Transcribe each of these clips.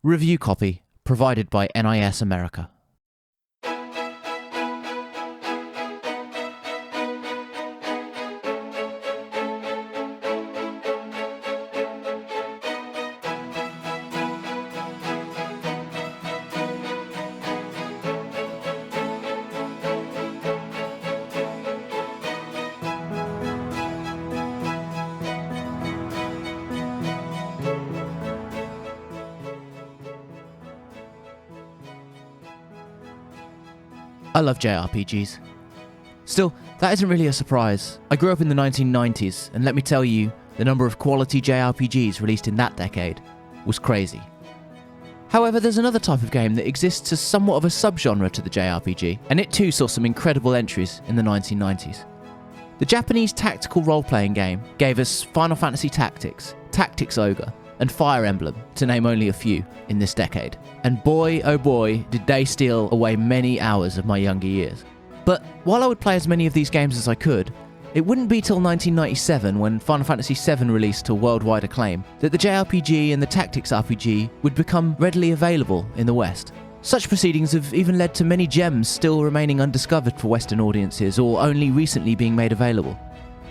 Review copy provided by NIS America. I love JRPGs. Still, that isn't really a surprise. I grew up in the 1990s, and let me tell you, the number of quality JRPGs released in that decade was crazy. However, there's another type of game that exists as somewhat of a subgenre to the JRPG, and it too saw some incredible entries in the 1990s. The Japanese tactical role-playing game gave us Final Fantasy Tactics, Tactics Ogre, and Fire Emblem, to name only a few, in this decade. And boy, oh boy, did they steal away many hours of my younger years. But while I would play as many of these games as I could, it wouldn't be till 1997, when Final Fantasy VII released to worldwide acclaim, that the JRPG and the Tactics RPG would become readily available in the West. Such proceedings have even led to many gems still remaining undiscovered for Western audiences, or only recently being made available.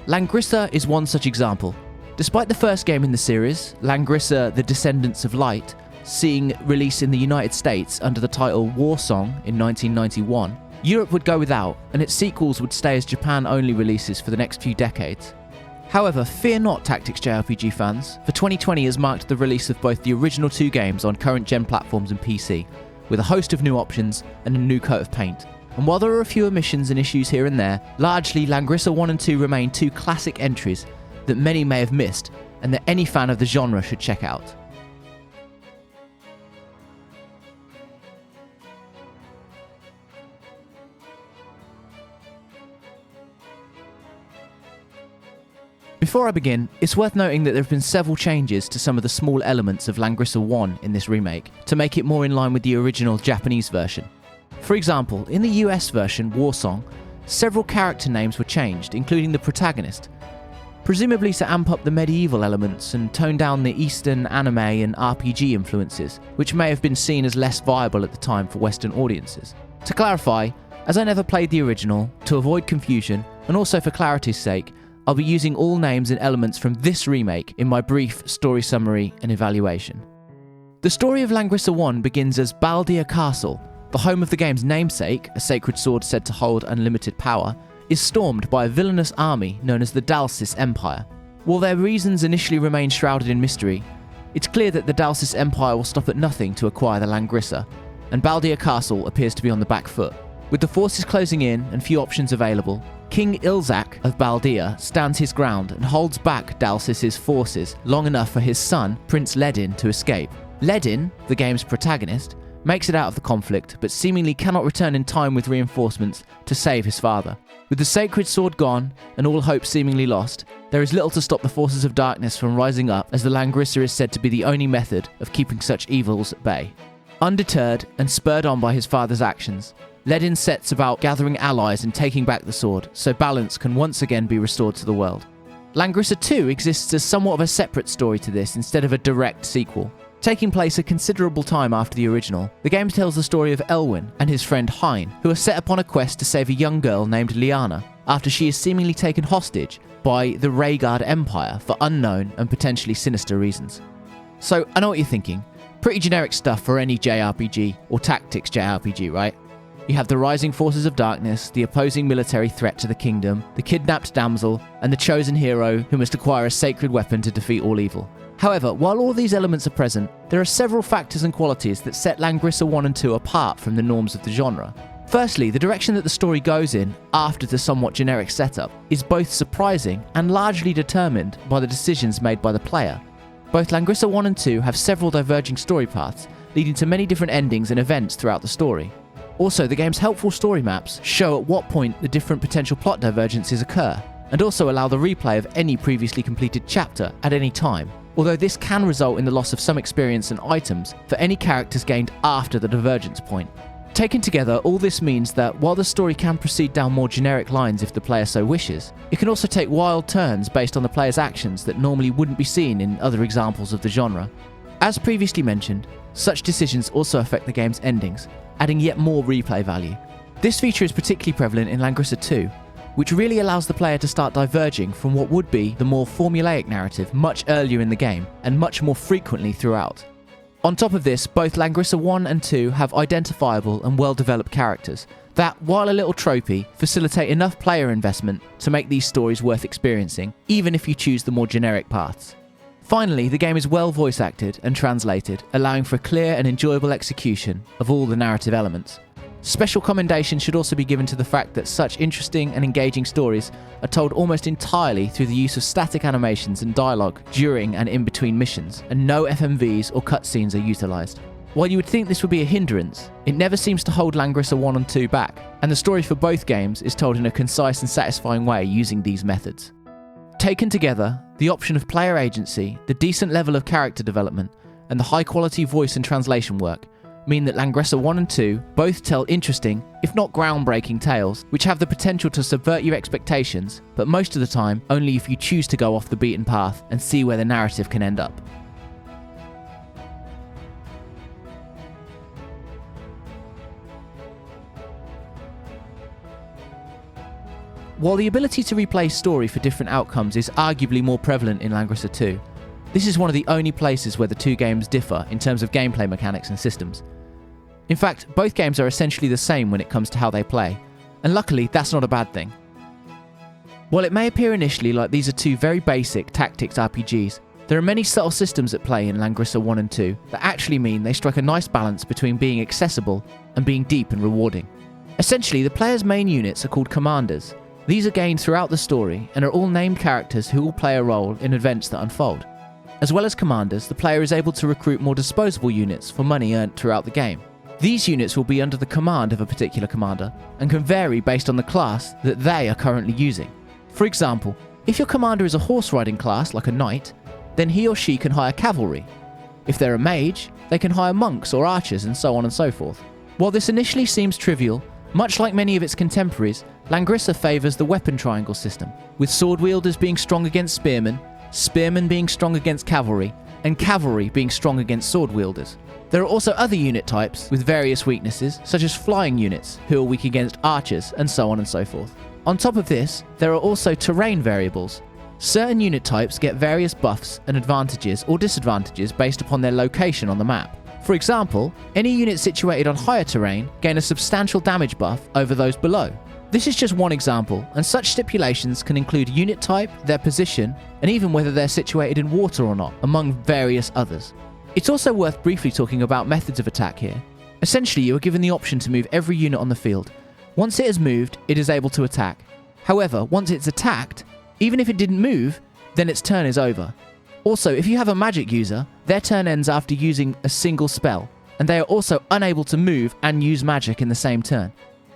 Langrisser is one such example. Despite the first game in the series, Langrisser The Descendants of Light, seeing release in the United States under the title Warsong in 1991, Europe would go without, and its sequels would stay as Japan-only releases for the next few decades. However, fear not, Tactics JRPG fans, for 2020 has marked the release of both the original two games on current-gen platforms and PC, with a host of new options and a new coat of paint. And while there are a few omissions and issues here and there, largely Langrisser I and II remain two classic entries that many may have missed, and that any fan of the genre should check out. Before I begin, it's worth noting that there have been several changes to some of the small elements of Langrisser I in this remake, to make it more in line with the original Japanese version. For example, in the US version, Warsong, several character names were changed, including the protagonist, presumably to amp up the medieval elements and tone down the Eastern anime and RPG influences, which may have been seen as less viable at the time for Western audiences. To clarify, as I never played the original, to avoid confusion, and also for clarity's sake, I'll be using all names and elements from this remake in my brief story summary and evaluation. The story of Langrisser I begins as Baldir Castle, the home of the game's namesake, a sacred sword said to hold unlimited power, is stormed by a villainous army known as the Dalsis Empire. While their reasons initially remain shrouded in mystery, it's clear that the Dalsis Empire will stop at nothing to acquire the Langrisser, and Baldir Castle appears to be on the back foot. With the forces closing in and few options available, King Ilzak of Baldir stands his ground and holds back Dalsis' forces long enough for his son, Prince Ledin, to escape. Ledin, the game's protagonist, makes it out of the conflict, but seemingly cannot return in time with reinforcements to save his father. With the sacred sword gone and all hope seemingly lost, there is little to stop the forces of darkness from rising up, as the Langrisser is said to be the only method of keeping such evils at bay. Undeterred and spurred on by his father's actions, Ledin sets about gathering allies and taking back the sword, so balance can once again be restored to the world. Langrisser II exists as somewhat of a separate story to this instead of a direct sequel. Taking place a considerable time after the original, the game tells the story of Elwyn and his friend Hein, who are set upon a quest to save a young girl named Liana, after she is seemingly taken hostage by the Rhaegar Empire for unknown and potentially sinister reasons. So, I know what you're thinking. Pretty generic stuff for any JRPG or Tactics JRPG, right? You have the rising forces of darkness, the opposing military threat to the kingdom, the kidnapped damsel, and the chosen hero who must acquire a sacred weapon to defeat all evil. However, while all these elements are present, there are several factors and qualities that set Langrisser I and II apart from the norms of the genre. Firstly, the direction that the story goes in after the somewhat generic setup is both surprising and largely determined by the decisions made by the player. Both Langrisser I and II have several diverging story paths, leading to many different endings and events throughout the story. Also, the game's helpful story maps show at what point the different potential plot divergences occur, and also allow the replay of any previously completed chapter at any time, although this can result in the loss of some experience and items for any characters gained after the divergence point. Taken together, all this means that while the story can proceed down more generic lines if the player so wishes, it can also take wild turns based on the player's actions that normally wouldn't be seen in other examples of the genre. As previously mentioned, such decisions also affect the game's endings, adding yet more replay value. This feature is particularly prevalent in Langrisser II, which really allows the player to start diverging from what would be the more formulaic narrative much earlier in the game and much more frequently throughout. On top of this, both Langrisser I and II have identifiable and well-developed characters that, while a little tropey, facilitate enough player investment to make these stories worth experiencing, even if you choose the more generic paths. Finally, the game is well voice acted and translated, allowing for clear and enjoyable execution of all the narrative elements. Special commendation should also be given to the fact that such interesting and engaging stories are told almost entirely through the use of static animations and dialogue during and in between missions, and no FMVs or cutscenes are utilised. While you would think this would be a hindrance, it never seems to hold Langrisser I and II back, and the story for both games is told in a concise and satisfying way using these methods. Taken together, the option of player agency, the decent level of character development, and the high-quality voice and translation work mean that Langrisser I and II both tell interesting, if not groundbreaking tales, which have the potential to subvert your expectations, but most of the time only if you choose to go off the beaten path and see where the narrative can end up. While the ability to replay story for different outcomes is arguably more prevalent in Langrisser II, this is one of the only places where the two games differ in terms of gameplay mechanics and systems. In fact, both games are essentially the same when it comes to how they play, and luckily that's not a bad thing. While it may appear initially like these are two very basic tactics RPGs, there are many subtle systems at play in Langrisser I and II that actually mean they strike a nice balance between being accessible and being deep and rewarding. Essentially, the player's main units are called commanders. These are gained throughout the story and are all named characters who will play a role in events that unfold. As well as commanders, the player is able to recruit more disposable units for money earned throughout the game. These units will be under the command of a particular commander and can vary based on the class that they are currently using. For example, if your commander is a horse riding class like a knight, then he or she can hire cavalry. If they're a mage, they can hire monks or archers and so on and so forth. While this initially seems trivial, much like many of its contemporaries, Langrisser favours the weapon triangle system, with sword wielders being strong against spearmen, spearmen being strong against cavalry, and cavalry being strong against sword wielders. There are also other unit types with various weaknesses, such as flying units, who are weak against archers, and so on and so forth. On top of this, there are also terrain variables. Certain unit types get various buffs and advantages or disadvantages based upon their location on the map. For example, any units situated on higher terrain gain a substantial damage buff over those below. This is just one example, and such stipulations can include unit type, their position, and even whether they're situated in water or not, among various others. It's also worth briefly talking about methods of attack here. Essentially, you are given the option to move every unit on the field. Once it has moved, it is able to attack. However, once it's attacked, even if it didn't move, then its turn is over. Also, if you have a magic user, their turn ends after using a single spell, and they are also unable to move and use magic in the same turn.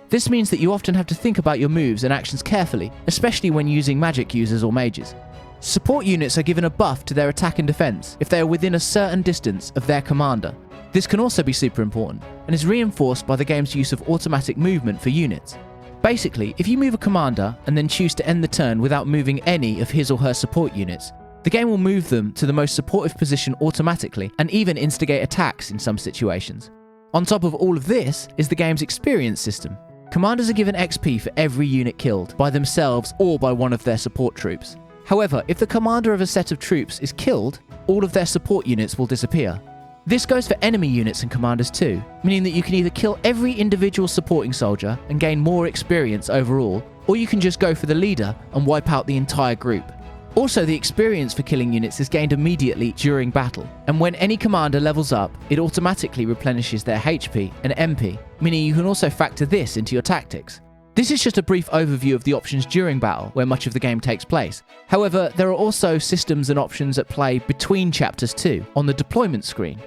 This means that you often have to think about your moves and actions carefully, especially when using magic users or mages. Support units are given a buff to their attack and defense if they are within a certain distance of their commander. This can also be super important, and is reinforced by the game's use of automatic movement for units. Basically, if you move a commander and then choose to end the turn without moving any of his or her support units, the game will move them to the most supportive position automatically and even instigate attacks in some situations. On top of all of this is the game's experience system. Commanders are given XP for every unit killed, by themselves or by one of their support troops. However, if the commander of a set of troops is killed, all of their support units will disappear. This goes for enemy units and commanders too, meaning that you can either kill every individual supporting soldier and gain more experience overall, or you can just go for the leader and wipe out the entire group. Also, the experience for killing units is gained immediately during battle, and when any commander levels up, it automatically replenishes their HP and MP, meaning you can also factor this into your tactics. This is just a brief overview of the options during battle, where much of the game takes place. However, there are also systems and options at play between chapters too, on the deployment screen.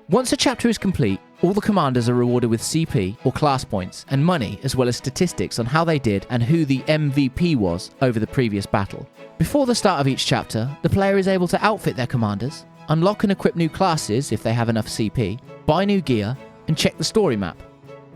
Once a chapter is complete, all the commanders are rewarded with CP or class points and money, as well as statistics on how they did and who the MVP was over the previous battle. Before the start of each chapter, the player is able to outfit their commanders, unlock and equip new classes if they have enough CP, buy new gear, and check the story map.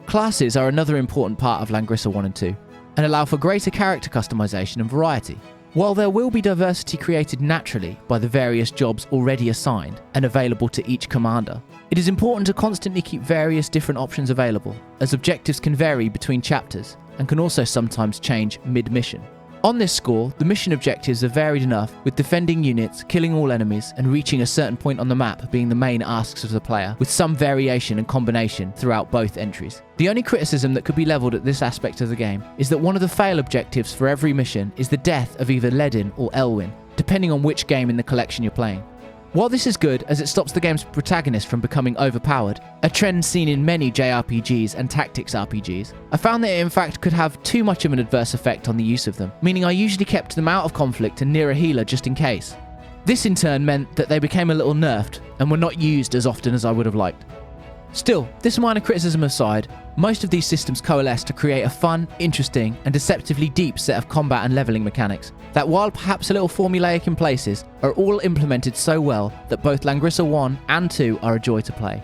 Classes are another important part of Langrisser I and II, and allow for greater character customization and variety. While there will be diversity created naturally by the various jobs already assigned and available to each commander, it is important to constantly keep various different options available, as objectives can vary between chapters and can also sometimes change mid-mission. On this score, the mission objectives are varied enough, with defending units, killing all enemies, and reaching a certain point on the map being the main asks of the player, with some variation and combination throughout both entries. The only criticism that could be levelled at this aspect of the game is that one of the fail objectives for every mission is the death of either Ledin or Elwyn, depending on which game in the collection you're playing. While this is good as it stops the game's protagonist from becoming overpowered, a trend seen in many JRPGs and tactics RPGs, I found that it in fact could have too much of an adverse effect on the use of them, meaning I usually kept them out of conflict and near a healer just in case. This in turn meant that they became a little nerfed and were not used as often as I would have liked. Still, this minor criticism aside, most of these systems coalesce to create a fun, interesting, and deceptively deep set of combat and leveling mechanics that, while perhaps a little formulaic in places, are all implemented so well that both Langrisser I and II are a joy to play.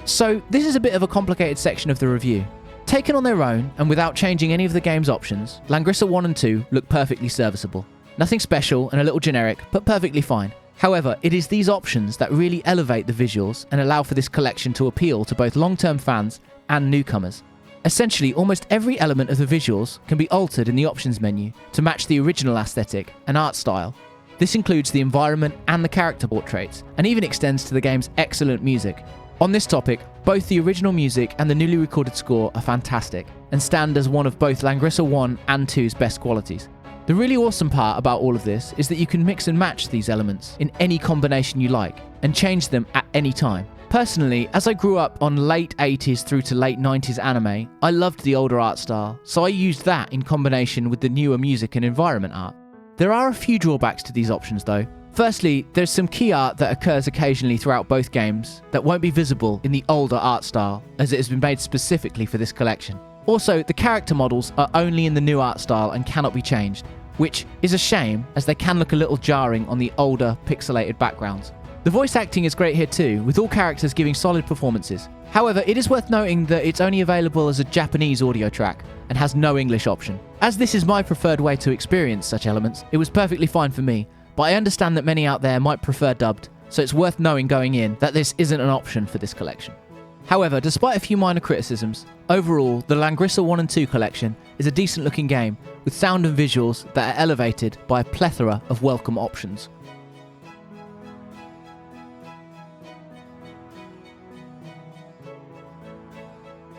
So, this is a bit of a complicated section of the review. Taken on their own, and without changing any of the game's options, Langrisser I and II look perfectly serviceable. Nothing special and a little generic, but perfectly fine. However, it is these options that really elevate the visuals and allow for this collection to appeal to both long-term fans and newcomers. Essentially, almost every element of the visuals can be altered in the options menu to match the original aesthetic and art style. This includes the environment and the character portraits, and even extends to the game's excellent music. On this topic, both the original music and the newly recorded score are fantastic, and stand as one of both Langrisser I and II's best qualities. The really awesome part about all of this is that you can mix and match these elements in any combination you like, and change them at any time. Personally, as I grew up on late 80s through to late 90s anime, I loved the older art style, so I used that in combination with the newer music and environment art. There are a few drawbacks to these options though. Firstly, there's some key art that occurs occasionally throughout both games that won't be visible in the older art style, as it has been made specifically for this collection. Also, the character models are only in the new art style and cannot be changed, which is a shame as they can look a little jarring on the older pixelated backgrounds. The voice acting is great here too, with all characters giving solid performances. However, it is worth noting that it's only available as a Japanese audio track and has no English option. As this is my preferred way to experience such elements, it was perfectly fine for me, but I understand that many out there might prefer dubbed, so it's worth knowing going in that this isn't an option for this collection. However, despite a few minor criticisms, overall, the Langrisser I and II collection is a decent looking game with sound and visuals that are elevated by a plethora of welcome options.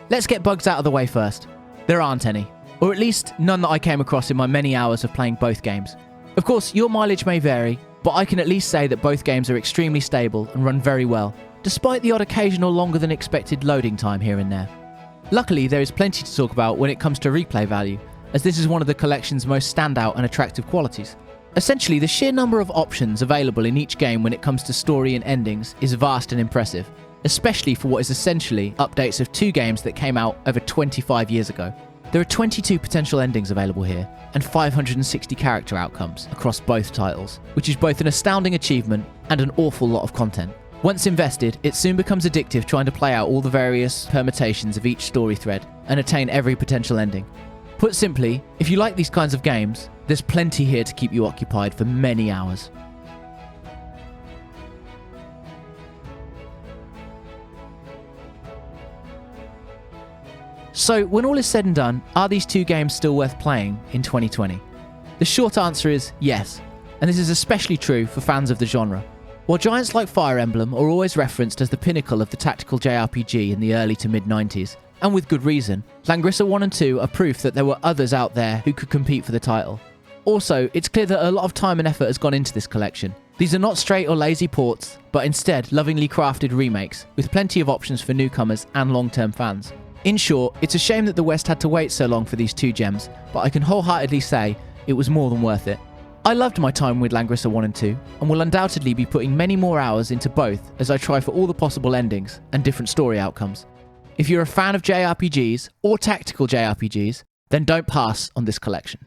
Let's get bugs out of the way first. There aren't any, or at least none that I came across in my many hours of playing both games. Of course, your mileage may vary, but I can at least say that both games are extremely stable and run very well, despite the odd occasional longer than expected loading time here and there. Luckily, there is plenty to talk about when it comes to replay value, as this is one of the collection's most standout and attractive qualities. Essentially, the sheer number of options available in each game when it comes to story and endings is vast and impressive, especially for what is essentially updates of two games that came out over 25 years ago. There are 22 potential endings available here, and 560 character outcomes across both titles, which is both an astounding achievement and an awful lot of content. Once invested, it soon becomes addictive trying to play out all the various permutations of each story thread and attain every potential ending. Put simply, if you like these kinds of games, there's plenty here to keep you occupied for many hours. So, when all is said and done, are these two games still worth playing in 2020? The short answer is yes, and this is especially true for fans of the genre. While giants like Fire Emblem are always referenced as the pinnacle of the tactical JRPG in the early to mid-90s, and with good reason, Langrisser I and II are proof that there were others out there who could compete for the title. Also, it's clear that a lot of time and effort has gone into this collection. These are not straight or lazy ports, but instead lovingly crafted remakes, with plenty of options for newcomers and long-term fans. In short, it's a shame that the West had to wait so long for these two gems, but I can wholeheartedly say it was more than worth it. I loved my time with Langrisser I and II, and will undoubtedly be putting many more hours into both as I try for all the possible endings and different story outcomes. If you're a fan of JRPGs or tactical JRPGs, then don't pass on this collection.